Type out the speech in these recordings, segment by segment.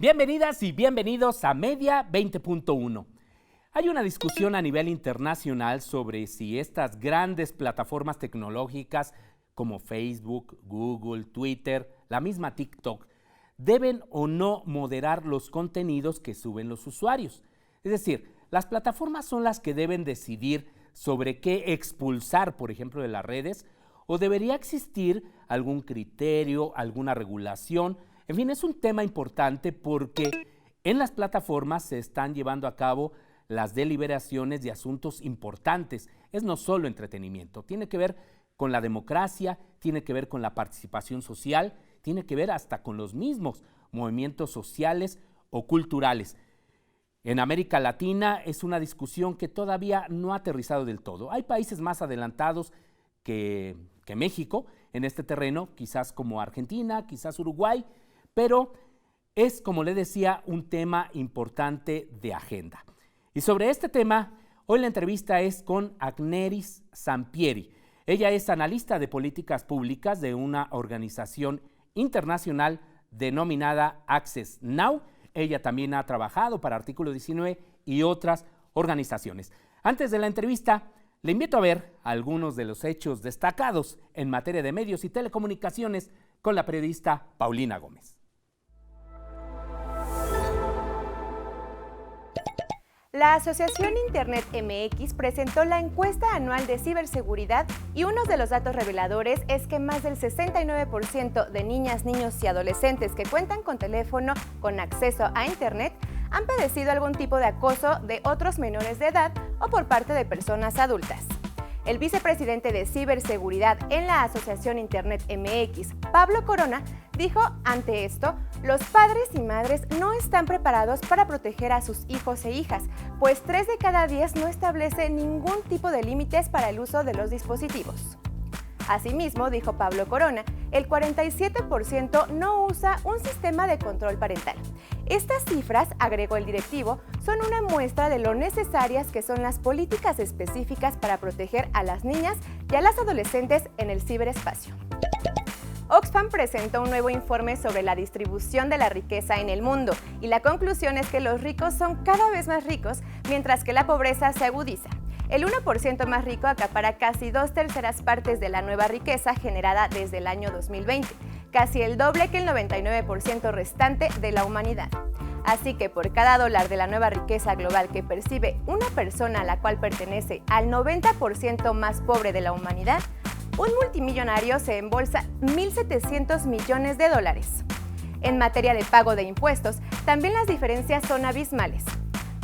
Bienvenidas y bienvenidos a Media 20.1. Hay una discusión a nivel internacional sobre si estas grandes plataformas tecnológicas como Facebook, Google, Twitter, la misma TikTok, deben o no moderar los contenidos que suben los usuarios. Es decir, las plataformas son las que deben decidir sobre qué expulsar, por ejemplo, de las redes, o debería existir algún criterio, alguna regulación. En fin, es un tema importante porque en las plataformas se están llevando a cabo las deliberaciones de asuntos importantes. Es no solo entretenimiento, tiene que ver con la democracia, tiene que ver con la participación social, tiene que ver hasta con los mismos movimientos sociales o culturales. En América Latina es una discusión que todavía no ha aterrizado del todo. Hay países más adelantados que México en este terreno, quizás como Argentina, quizás Uruguay, pero es, como le decía, un tema importante de agenda. Y sobre este tema, hoy la entrevista es con Agneris Sampieri. Ella es analista de políticas públicas de una organización internacional denominada Access Now. Ella también ha trabajado para Artículo 19 y otras organizaciones. Antes de la entrevista, le invito a ver algunos de los hechos destacados en materia de medios y telecomunicaciones con la periodista Paulina Gómez. La Asociación Internet MX presentó la encuesta anual de ciberseguridad y uno de los datos reveladores es que más del 69% de niñas, niños y adolescentes que cuentan con teléfono con acceso a Internet han padecido algún tipo de acoso de otros menores de edad o por parte de personas adultas. El vicepresidente de ciberseguridad en la Asociación Internet MX, Pablo Corona, dijo ante esto, los padres y madres no están preparados para proteger a sus hijos e hijas, pues 3 de cada 10 no establece ningún tipo de límites para el uso de los dispositivos. Asimismo, dijo Pablo Corona, el 47% no usa un sistema de control parental. Estas cifras, agregó el directivo, son una muestra de lo necesarias que son las políticas específicas para proteger a las niñas y a las adolescentes en el ciberespacio. Oxfam presentó un nuevo informe sobre la distribución de la riqueza en el mundo y la conclusión es que los ricos son cada vez más ricos, mientras que la pobreza se agudiza. El 1% más rico acapara casi 2/3 partes de la nueva riqueza generada desde el año 2020, casi el doble que el 99% restante de la humanidad. Así que por cada $1 de la nueva riqueza global que percibe una persona a la cual pertenece al 90% más pobre de la humanidad, un multimillonario se embolsa $1.700 millones. En materia de pago de impuestos, también las diferencias son abismales.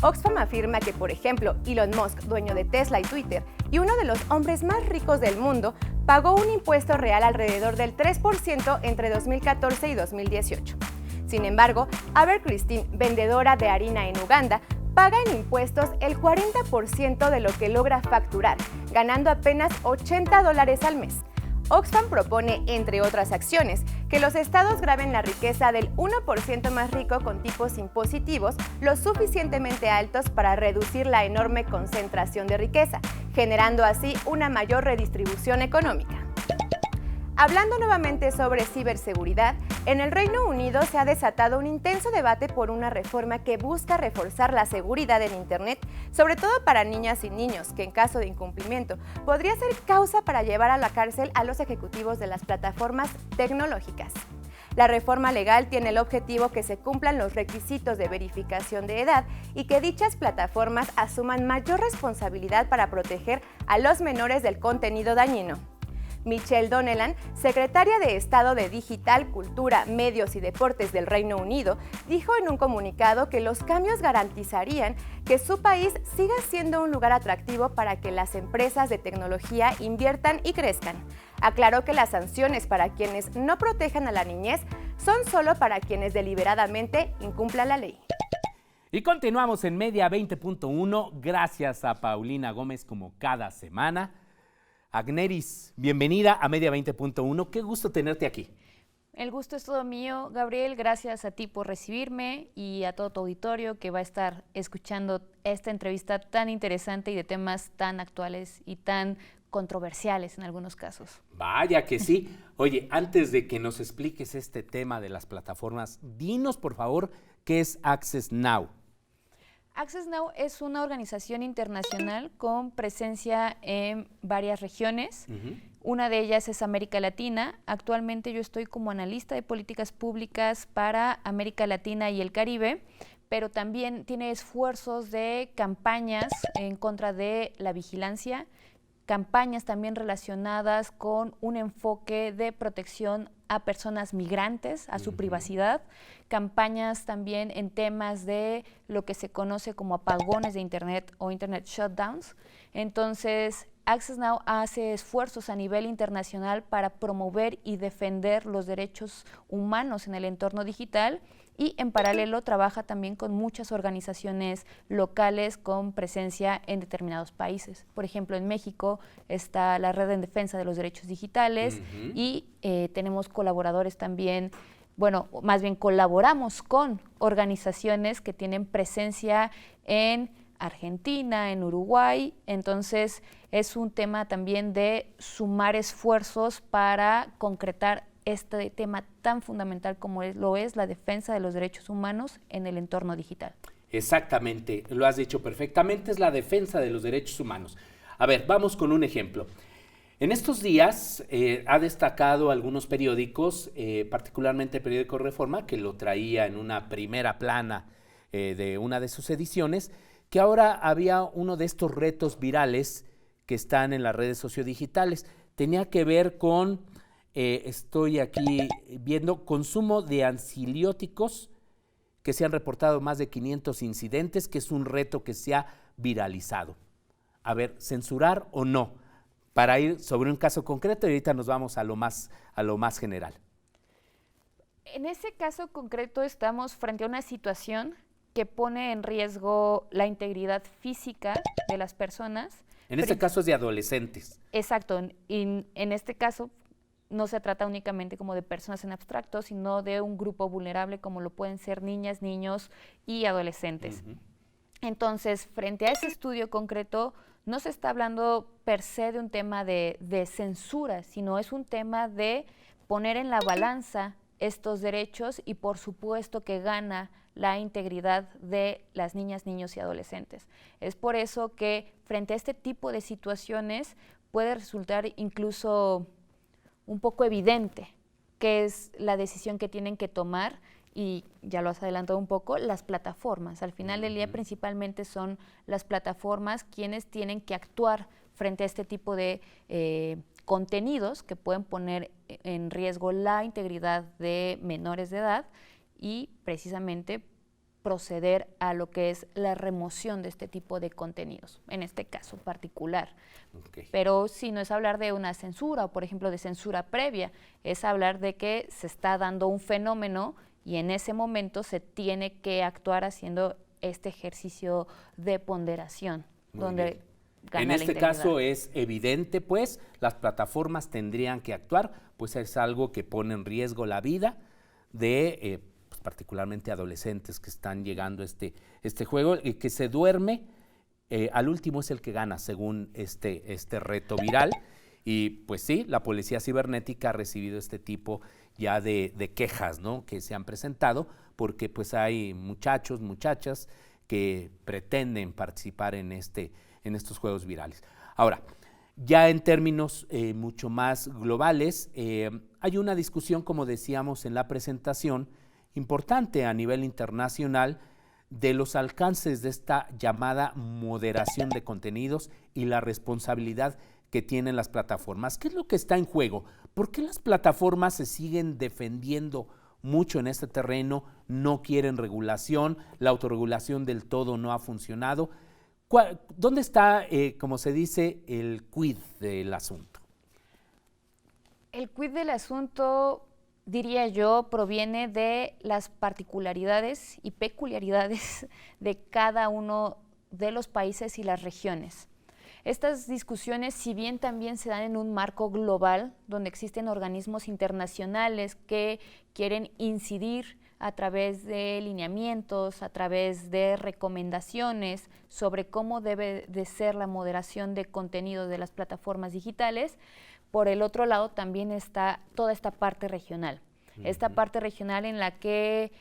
Oxfam afirma que, por ejemplo, Elon Musk, dueño de Tesla y Twitter, y uno de los hombres más ricos del mundo, pagó un impuesto real alrededor del 3% entre 2014 y 2018. Sin embargo, Abercrombie, vendedora de harina en Uganda, paga en impuestos el 40% de lo que logra facturar, ganando apenas $80 al mes. Oxfam propone, entre otras acciones, que los estados graben la riqueza del 1% más rico con tipos impositivos lo suficientemente altos para reducir la enorme concentración de riqueza, generando así una mayor redistribución económica. Hablando nuevamente sobre ciberseguridad, en el Reino Unido se ha desatado un intenso debate por una reforma que busca reforzar la seguridad en Internet, sobre todo para niñas y niños, que en caso de incumplimiento podría ser causa para llevar a la cárcel a los ejecutivos de las plataformas tecnológicas. La reforma legal tiene el objetivo que se cumplan los requisitos de verificación de edad y que dichas plataformas asuman mayor responsabilidad para proteger a los menores del contenido dañino. Michelle Donnellan, secretaria de Estado de Digital, Cultura, Medios y Deportes del Reino Unido, dijo en un comunicado que los cambios garantizarían que su país siga siendo un lugar atractivo para que las empresas de tecnología inviertan y crezcan. Aclaró que las sanciones para quienes no protejan a la niñez son solo para quienes deliberadamente incumplan la ley. Y continuamos en Media 20.1, gracias a Paulina Gómez como cada semana. Agneris, bienvenida a Media 20.1. Qué gusto tenerte aquí. El gusto es todo mío, Gabriel. Gracias a ti por recibirme y a todo tu auditorio que va a estar escuchando esta entrevista tan interesante y de temas tan actuales y tan controversiales en algunos casos. Vaya que sí. Oye, antes de que nos expliques este tema de las plataformas, dinos por favor ¿qué es Access Now? Access Now es una organización internacional con presencia en varias regiones. Una de ellas es América Latina. Actualmente yo estoy como analista de políticas públicas para América Latina y el Caribe, pero también tiene esfuerzos de campañas en contra de la vigilancia, campañas también relacionadas con un enfoque de protección a personas migrantes, a su privacidad, campañas también en temas de lo que se conoce como apagones de Internet o Internet shutdowns. Entonces, Access Now hace esfuerzos a nivel internacional para promover y defender los derechos humanos en el entorno digital y en paralelo trabaja también con muchas organizaciones locales con presencia en determinados países. Por ejemplo, en México está la Red en Defensa de los Derechos Digitales y tenemos colaboradores también, bueno, más bien colaboramos con organizaciones que tienen presencia en Argentina, en Uruguay, entonces es un tema también de sumar esfuerzos para concretar este tema tan fundamental como lo es la defensa de los derechos humanos en el entorno digital. Exactamente, lo has dicho perfectamente, es la defensa de los derechos humanos. A ver, vamos con un ejemplo. En estos días ha destacado algunos periódicos, particularmente el periódico Reforma, que lo traía en una primera plana de una de sus ediciones, que ahora había uno de estos retos virales que están en las redes sociodigitales. Tenía que ver con, estoy aquí viendo, consumo de ansiolíticos, que se han reportado más de 500 incidentes, que es un reto que se ha viralizado. A ver, ¿censurar o no? Para ir sobre un caso concreto y ahorita nos vamos a lo más general. En ese caso concreto estamos frente a una situación que pone en riesgo la integridad física de las personas. En este caso es de adolescentes. Exacto, en este caso no se trata únicamente como de personas en abstracto, sino de un grupo vulnerable como lo pueden ser niñas, niños y adolescentes. Entonces, frente a ese estudio concreto, no se está hablando per se de un tema de censura, sino es un tema de poner en la balanza estos derechos y por supuesto que gana la integridad de las niñas, niños y adolescentes. Es por eso que frente a este tipo de situaciones puede resultar incluso un poco evidente qué es la decisión que tienen que tomar y ya lo has adelantado un poco, las plataformas. Al final del día principalmente son las plataformas quienes tienen que actuar frente a este tipo de contenidos que pueden poner en riesgo la integridad de menores de edad y precisamente proceder a lo que es la remoción de este tipo de contenidos, en este caso particular. Pero si no es hablar de una censura o, por ejemplo, de censura previa, es hablar de que se está dando un fenómeno y en ese momento se tiene que actuar haciendo este ejercicio de ponderación, donde gana en la este integridad. caso es evidente, pues, las plataformas tendrían que actuar, pues es algo que pone en riesgo la vida de pues, particularmente adolescentes que están llegando a este juego y que se duerme, al último es el que gana según este reto viral. Y pues sí, la policía cibernética ha recibido este tipo ya de quejas, ¿no?, que se han presentado porque pues hay muchachos, muchachas que pretenden participar en estos juegos virales. Ahora, ya en términos mucho más globales, hay una discusión, como decíamos en la presentación, importante a nivel internacional de los alcances de esta llamada moderación de contenidos y la responsabilidad que tienen las plataformas. ¿Qué es lo que está en juego? ¿Por qué las plataformas se siguen defendiendo mucho en este terreno? No quieren regulación, la autorregulación del todo no ha funcionado. ¿Dónde está, como se dice, el quid del asunto? El quid del asunto, diría yo, proviene de las particularidades y peculiaridades de cada uno de los países y las regiones. Estas discusiones, si bien también se dan en un marco global, donde existen organismos internacionales que quieren incidir a través de lineamientos, a través de recomendaciones sobre cómo debe de ser la moderación de contenidos de las plataformas digitales, por el otro lado también está toda esta parte regional. Esta parte regional en la que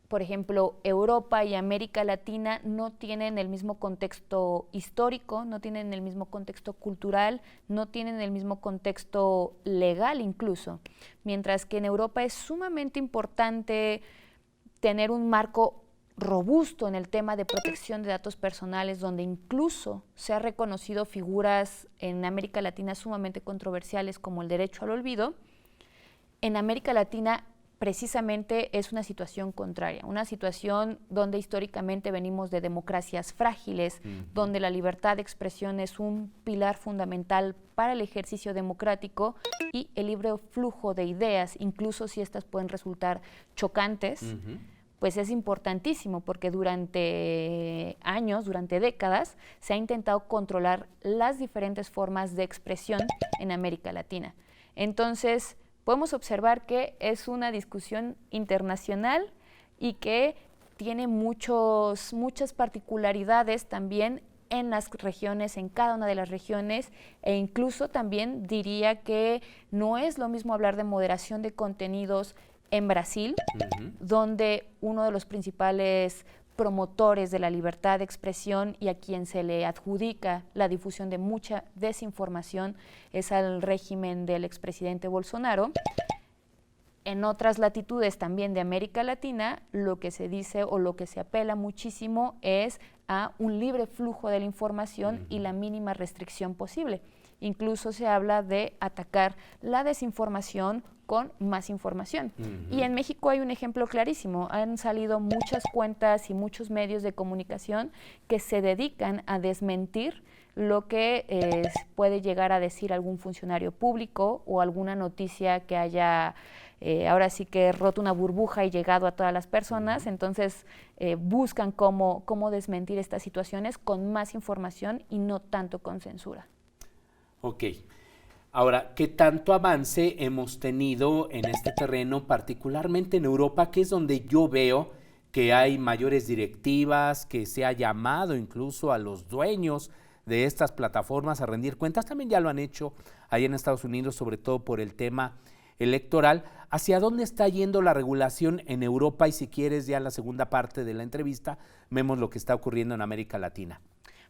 por ejemplo, Europa y América Latina no tienen el mismo contexto histórico, no tienen el mismo contexto cultural, no tienen el mismo contexto legal incluso, mientras que en Europa es sumamente importante tener un marco robusto en el tema de protección de datos personales, donde incluso se ha reconocido figuras en América Latina sumamente controversiales como el derecho al olvido. En América Latina precisamente es una situación contraria, una situación donde históricamente venimos de democracias frágiles, donde la libertad de expresión es un pilar fundamental para el ejercicio democrático y el libre flujo de ideas, incluso si estas pueden resultar chocantes, pues es importantísimo porque durante años, durante décadas, se ha intentado controlar las diferentes formas de expresión en América Latina. Entonces, podemos observar que es una discusión internacional y que tiene muchas particularidades también en las regiones, en cada una de las regiones, e incluso también diría que no es lo mismo hablar de moderación de contenidos en Brasil, donde uno de los principales promotores de la libertad de expresión y a quien se le adjudica la difusión de mucha desinformación es al régimen del expresidente Bolsonaro. En otras latitudes también de América Latina, lo que se dice o lo que se apela muchísimo es a un libre flujo de la información y la mínima restricción posible. Incluso se habla de atacar la desinformación con más información. Y en México hay un ejemplo clarísimo. Han salido muchas cuentas y muchos medios de comunicación que se dedican a desmentir lo que puede llegar a decir algún funcionario público o alguna noticia que haya ahora sí que roto una burbuja y llegado a todas las personas. Entonces buscan cómo desmentir estas situaciones con más información y no tanto con censura. Ok. Ahora, ¿qué tanto avance hemos tenido en este terreno, particularmente en Europa, que es donde yo veo que hay mayores directivas, que se ha llamado incluso a los dueños de estas plataformas a rendir cuentas? También ya lo han hecho ahí en Estados Unidos, sobre todo por el tema electoral. ¿Hacia dónde está yendo la regulación en Europa? Y si quieres, ya en la segunda parte de la entrevista, vemos lo que está ocurriendo en América Latina.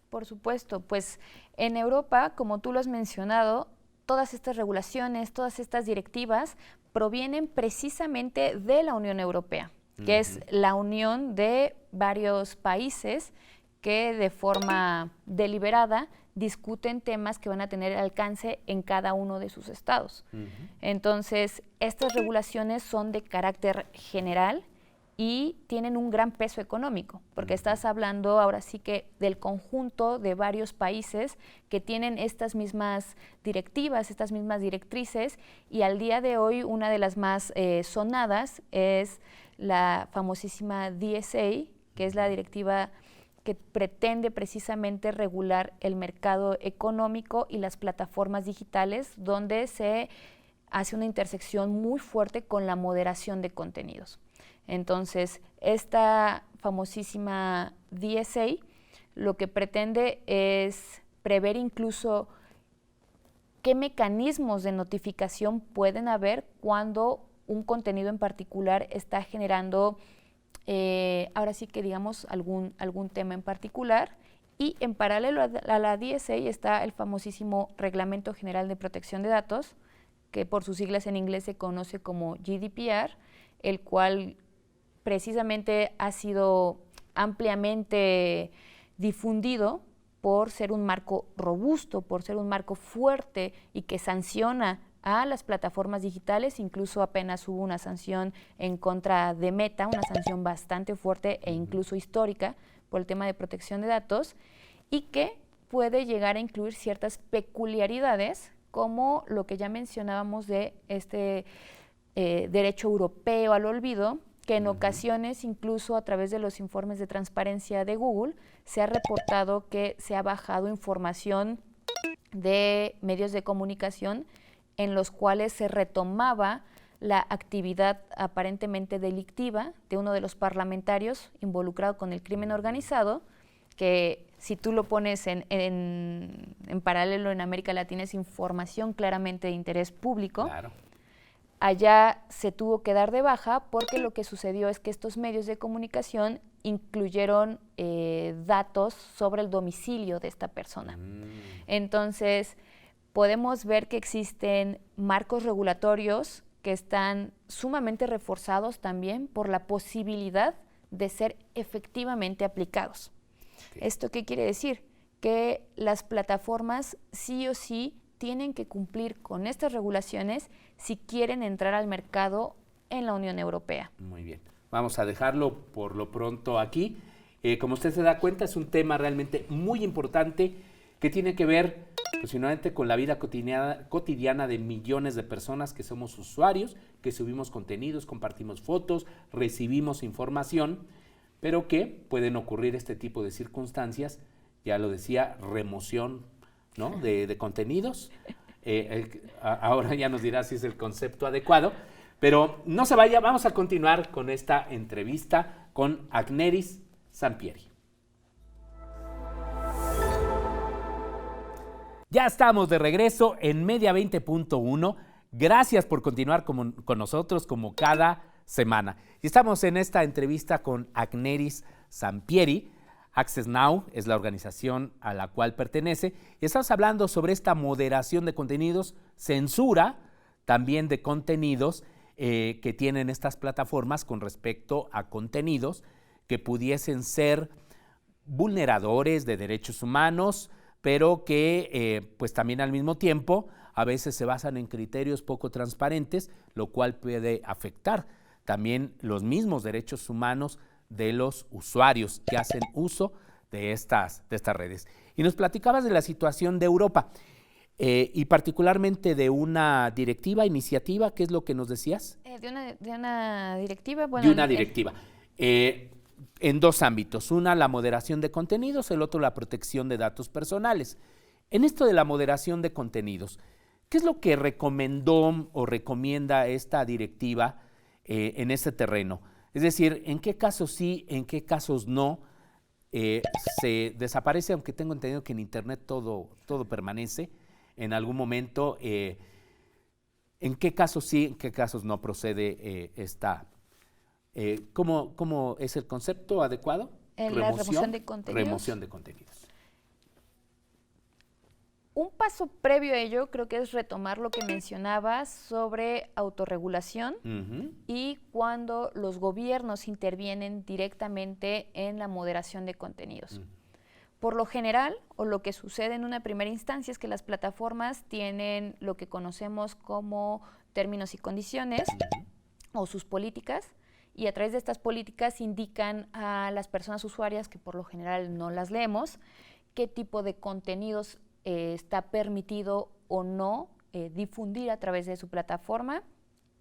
Por supuesto, pues en Europa, como tú lo has mencionado, todas estas regulaciones, todas estas directivas provienen precisamente de la Unión Europea, que es la unión de varios países que de forma deliberada discuten temas que van a tener alcance en cada uno de sus estados. Entonces, estas regulaciones son de carácter general y tienen un gran peso económico, porque estás hablando ahora sí que del conjunto de varios países que tienen estas mismas directivas, estas mismas directrices, y al día de hoy una de las más sonadas es la famosísima DSA, que es la directiva que pretende precisamente regular el mercado económico y las plataformas digitales, donde se hace una intersección muy fuerte con la moderación de contenidos. Entonces, esta famosísima DSA lo que pretende es prever incluso qué mecanismos de notificación pueden haber cuando un contenido en particular está generando, ahora sí que digamos, algún tema en particular. Y en paralelo a la DSA está el famosísimo Reglamento General de Protección de Datos, que por sus siglas en inglés se conoce como GDPR, el cual precisamente ha sido ampliamente difundido por ser un marco robusto, por ser un marco fuerte y que sanciona a las plataformas digitales. Incluso apenas hubo una sanción en contra de Meta, una sanción bastante fuerte e incluso histórica por el tema de protección de datos, y que puede llegar a incluir ciertas peculiaridades como lo que ya mencionábamos de este derecho europeo al olvido, que en ocasiones, incluso a través de los informes de transparencia de Google, se ha reportado que se ha bajado información de medios de comunicación en los cuales se retomaba la actividad aparentemente delictiva de uno de los parlamentarios involucrado con el crimen organizado, que si tú lo pones en paralelo en América Latina es información claramente de interés público. Claro. allá se tuvo que dar de baja porque lo que sucedió es que estos medios de comunicación incluyeron datos sobre el domicilio de esta persona. Entonces, podemos ver que existen marcos regulatorios que están sumamente reforzados también por la posibilidad de ser efectivamente aplicados. ¿Esto qué quiere decir? Que las plataformas sí o sí tienen que cumplir con estas regulaciones si quieren entrar al mercado en la Unión Europea. Muy bien. Vamos a dejarlo por lo pronto aquí. Como usted se da cuenta, es un tema realmente muy importante que tiene que ver finalmente con la vida cotidiana de millones de personas que somos usuarios, que subimos contenidos, compartimos fotos, recibimos información, pero que pueden ocurrir este tipo de circunstancias, ya lo decía, remoción, ¿no?, de contenidos. Ahora ya nos dirá si es el concepto adecuado, pero no se vaya, vamos a continuar con esta entrevista con Agneris Sampieri. Ya estamos de regreso en Media 20.1. Gracias por continuar con nosotros como cada semana. Y estamos en esta entrevista con Agneris Sampieri. Access Now es la organización a la cual pertenece. Y estamos hablando sobre esta moderación de contenidos, censura también de contenidos que tienen estas plataformas con respecto a contenidos que pudiesen ser vulneradores de derechos humanos, pero que pues también al mismo tiempo a veces se basan en criterios poco transparentes, lo cual puede afectar también los mismos derechos humanos de los usuarios que hacen uso de estas redes. Y nos platicabas de la situación de Europa y particularmente de una iniciativa, ¿qué es lo que nos decías? De una directiva. Bueno, de una directiva. En dos ámbitos, una la moderación de contenidos, el otro la protección de datos personales. En esto de la moderación de contenidos, ¿qué es lo que recomendó o recomienda esta directiva en ese terreno? Es decir, ¿en qué casos sí, en qué casos no se desaparece, aunque tengo entendido que en Internet todo permanece en algún momento? ¿En qué casos sí, en qué casos no procede esta? ¿Cómo es el concepto adecuado? La remoción de contenidos. Remoción de contenidos. Un paso previo a ello creo que es retomar lo que mencionabas sobre autorregulación y cuando los gobiernos intervienen directamente en la moderación de contenidos. Por lo general, o lo que sucede en una primera instancia es que las plataformas tienen lo que conocemos como términos y condiciones o sus políticas, y a través de estas políticas indican a las personas usuarias, que por lo general no las leemos, qué tipo de contenidos está permitido o no difundir a través de su plataforma,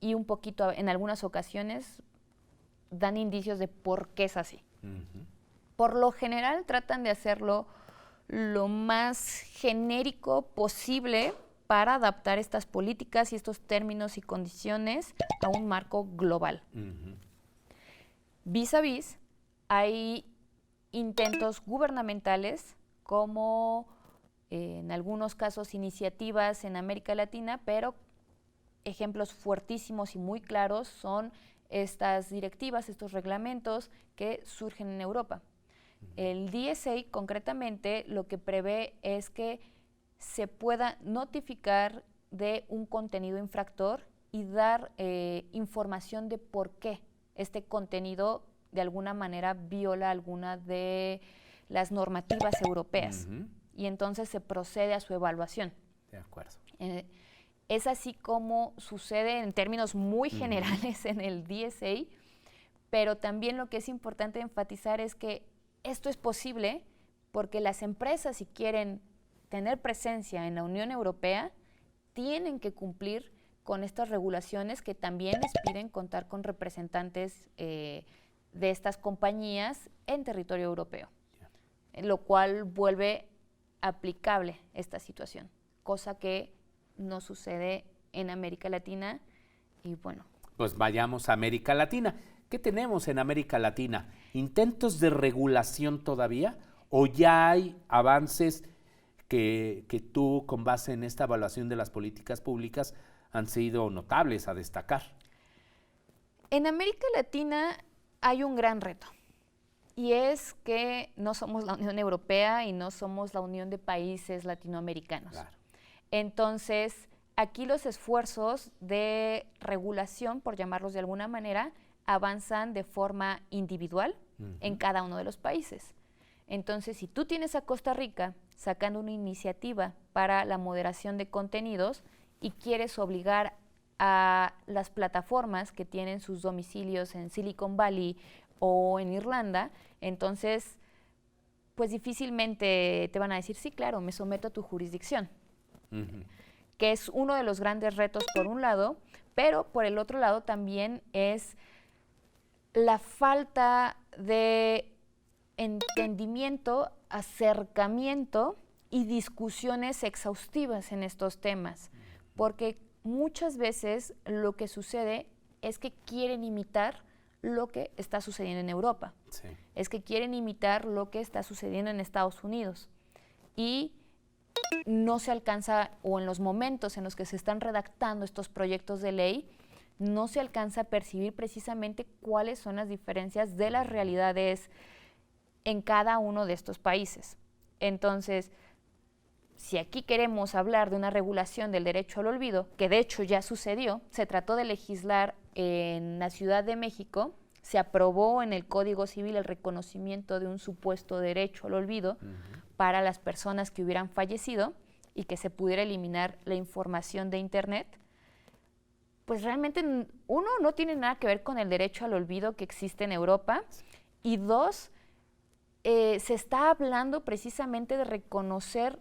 y un poquito, en algunas ocasiones, dan indicios de por qué es así. Por lo general tratan de hacerlo lo más genérico posible para adaptar estas políticas y estos términos y condiciones a un marco global. Vis a vis, hay intentos gubernamentales como en algunos casos iniciativas en América Latina, pero ejemplos fuertísimos y muy claros son estas directivas, estos reglamentos que surgen en Europa. El DSA concretamente lo que prevé es que se pueda notificar de un contenido infractor y dar información de por qué este contenido de alguna manera viola alguna de las normativas europeas. Y entonces se procede a su evaluación. De acuerdo. Es así como sucede en términos muy generales en el DSA, pero también lo que es importante enfatizar es que esto es posible porque las empresas, si quieren tener presencia en la Unión Europea, tienen que cumplir con estas regulaciones que también les piden contar con representantes de estas compañías en territorio europeo, lo cual vuelve aplicable esta situación, cosa que no sucede en América Latina. Y bueno, pues vayamos a América Latina. ¿Qué tenemos en América Latina? ¿Intentos de regulación todavía? ¿O ya hay avances que tú, con base en esta evaluación de las políticas públicas, han sido notables a destacar. En América Latina hay un gran reto, y es que no somos la Unión Europea y no somos la Unión de Países Latinoamericanos. Claro. Entonces, aquí los esfuerzos de regulación, por llamarlos de alguna manera, avanzan de forma individual en cada uno de los países. Entonces, si tú tienes a Costa Rica sacando una iniciativa para la moderación de contenidos y quieres obligar a las plataformas que tienen sus domicilios en Silicon Valley o en Irlanda, entonces, pues difícilmente te van a decir, sí, claro, me someto a tu jurisdicción. Que es uno de los grandes retos por un lado, pero por el otro lado también es la falta de entendimiento, acercamiento y discusiones exhaustivas en estos temas, porque muchas veces lo que sucede es que quieren imitar lo que está sucediendo en Europa, Sí. es que quieren imitar lo que está sucediendo en Estados Unidos y no se alcanza, o en los momentos en los que se están redactando estos proyectos de ley, no se alcanza a percibir precisamente cuáles son las diferencias de las realidades en cada uno de estos países. Entonces, si aquí queremos hablar de una regulación del derecho al olvido, que de hecho ya sucedió, se trató de legislar en la Ciudad de México, se aprobó en el Código Civil el reconocimiento de un supuesto derecho al olvido para las personas que hubieran fallecido y que se pudiera eliminar la información de Internet, pues realmente uno, no tiene nada que ver con el derecho al olvido que existe en Europa, y dos, se está hablando precisamente de reconocer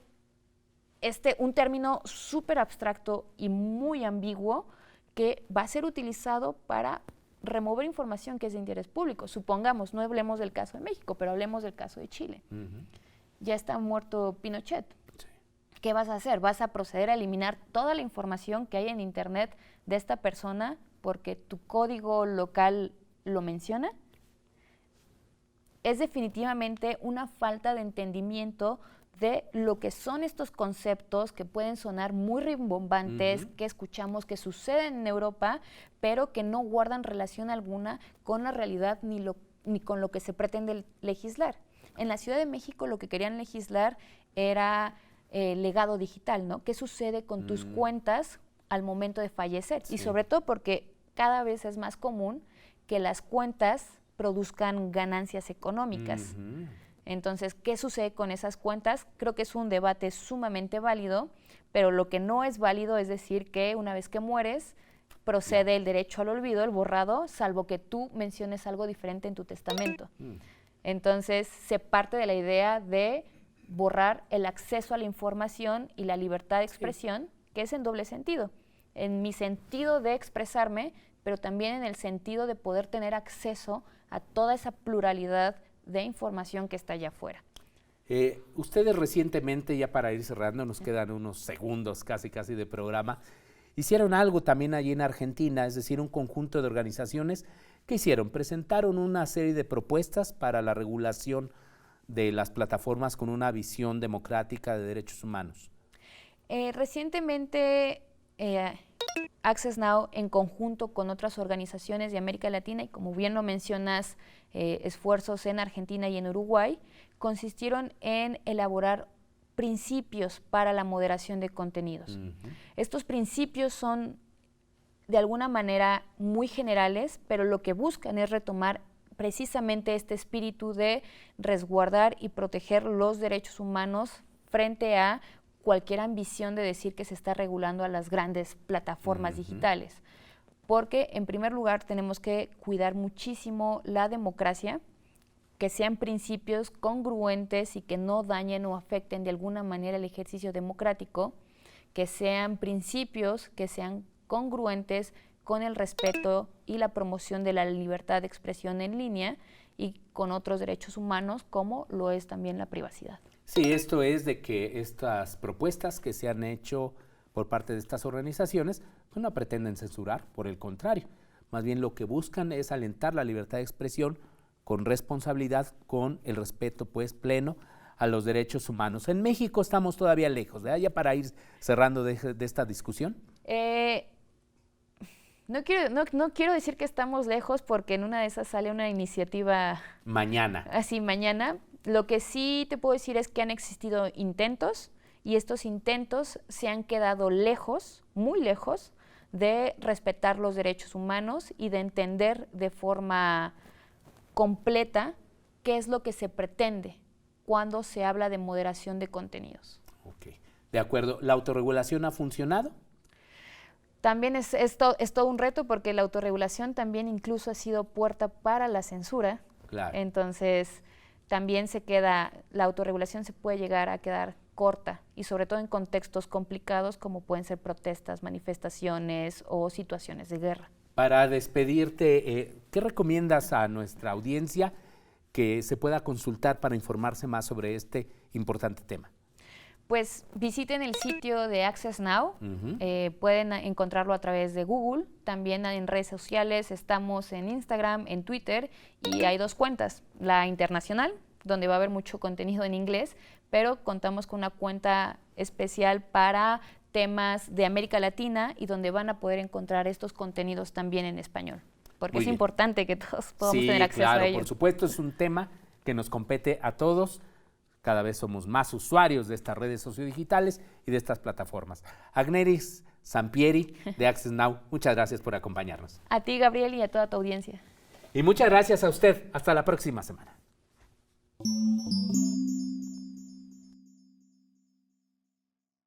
un término súper abstracto y muy ambiguo que va a ser utilizado para remover información que es de interés público. Supongamos, no hablemos del caso de México, pero hablemos del caso de Chile. Ya está muerto Pinochet. Sí. ¿Qué vas a hacer? ¿Vas a proceder a eliminar toda la información que hay en Internet de esta persona porque tu código local lo menciona? Es definitivamente una falta de entendimiento de lo que son estos conceptos que pueden sonar muy rimbombantes, que escuchamos que suceden en Europa, pero que no guardan relación alguna con la realidad ni con lo que se pretende legislar. En la Ciudad de México lo que querían legislar era legado digital, ¿no? ¿Qué sucede con tus cuentas al momento de fallecer? Sí. Y sobre todo porque cada vez es más común que las cuentas produzcan ganancias económicas. Entonces, ¿qué sucede con esas cuentas? Creo que es un debate sumamente válido, pero lo que no es válido es decir que una vez que mueres, procede el derecho al olvido, el borrado, salvo que tú menciones algo diferente en tu testamento. Entonces, se parte de la idea de borrar el acceso a la información y la libertad de expresión, que es en doble sentido. En mi sentido de expresarme, pero también en el sentido de poder tener acceso a toda esa pluralidad de información que está allá afuera. Ustedes recientemente, ya para ir cerrando, nos quedan unos segundos casi de programa, hicieron algo también allí en Argentina, es decir, un conjunto de organizaciones que presentaron una serie de propuestas para la regulación de las plataformas con una visión democrática de derechos humanos. Recientemente, Access Now, en conjunto con otras organizaciones de América Latina, y como bien lo mencionas, esfuerzos en Argentina y en Uruguay, consistieron en elaborar principios para la moderación de contenidos. Estos principios son de alguna manera muy generales, pero lo que buscan es retomar precisamente este espíritu de resguardar y proteger los derechos humanos frente a cualquier ambición de decir que se está regulando a las grandes plataformas digitales. Porque, en primer lugar, tenemos que cuidar muchísimo la democracia, que sean principios congruentes y que no dañen o afecten de alguna manera el ejercicio democrático, que sean principios que sean congruentes con el respeto y la promoción de la libertad de expresión en línea y con otros derechos humanos, como lo es también la privacidad. Sí, esto es de que estas propuestas que se han hecho por parte de estas organizaciones pues no pretenden censurar, por el contrario, más bien lo que buscan es alentar la libertad de expresión con responsabilidad, con el respeto pues pleno a los derechos humanos. En México estamos todavía lejos, ¿verdad? Ya para ir cerrando de esta discusión. No quiero decir que estamos lejos porque en una de esas sale una iniciativa Mañana. así mañana. Lo que sí te puedo decir es que han existido intentos y estos intentos se han quedado lejos, muy lejos, de respetar los derechos humanos y de entender de forma completa qué es lo que se pretende cuando se habla de moderación de contenidos. Ok, de acuerdo. ¿La autorregulación ha funcionado? También es todo un reto porque la autorregulación también incluso ha sido puerta para la censura. Claro. Entonces, también la autorregulación se puede llegar a quedar corta y sobre todo en contextos complicados como pueden ser protestas, manifestaciones o situaciones de guerra. Para despedirte, ¿qué recomiendas a nuestra audiencia que se pueda consultar para informarse más sobre este importante tema? Pues visiten el sitio de Access Now, pueden encontrarlo a través de Google, también en redes sociales, estamos en Instagram, en Twitter y hay 2 cuentas, la internacional, donde va a haber mucho contenido en inglés, pero contamos con una cuenta especial para temas de América Latina y donde van a poder encontrar estos contenidos también en español, porque es importante que todos podamos tener acceso a ello. Por supuesto, es un tema que nos compete a todos. Cada vez somos más usuarios de estas redes sociodigitales y de estas plataformas. Agneris Sampieri, de Access Now, muchas gracias por acompañarnos. A ti, Gabriel, y a toda tu audiencia. Y muchas gracias a usted. Hasta la próxima semana.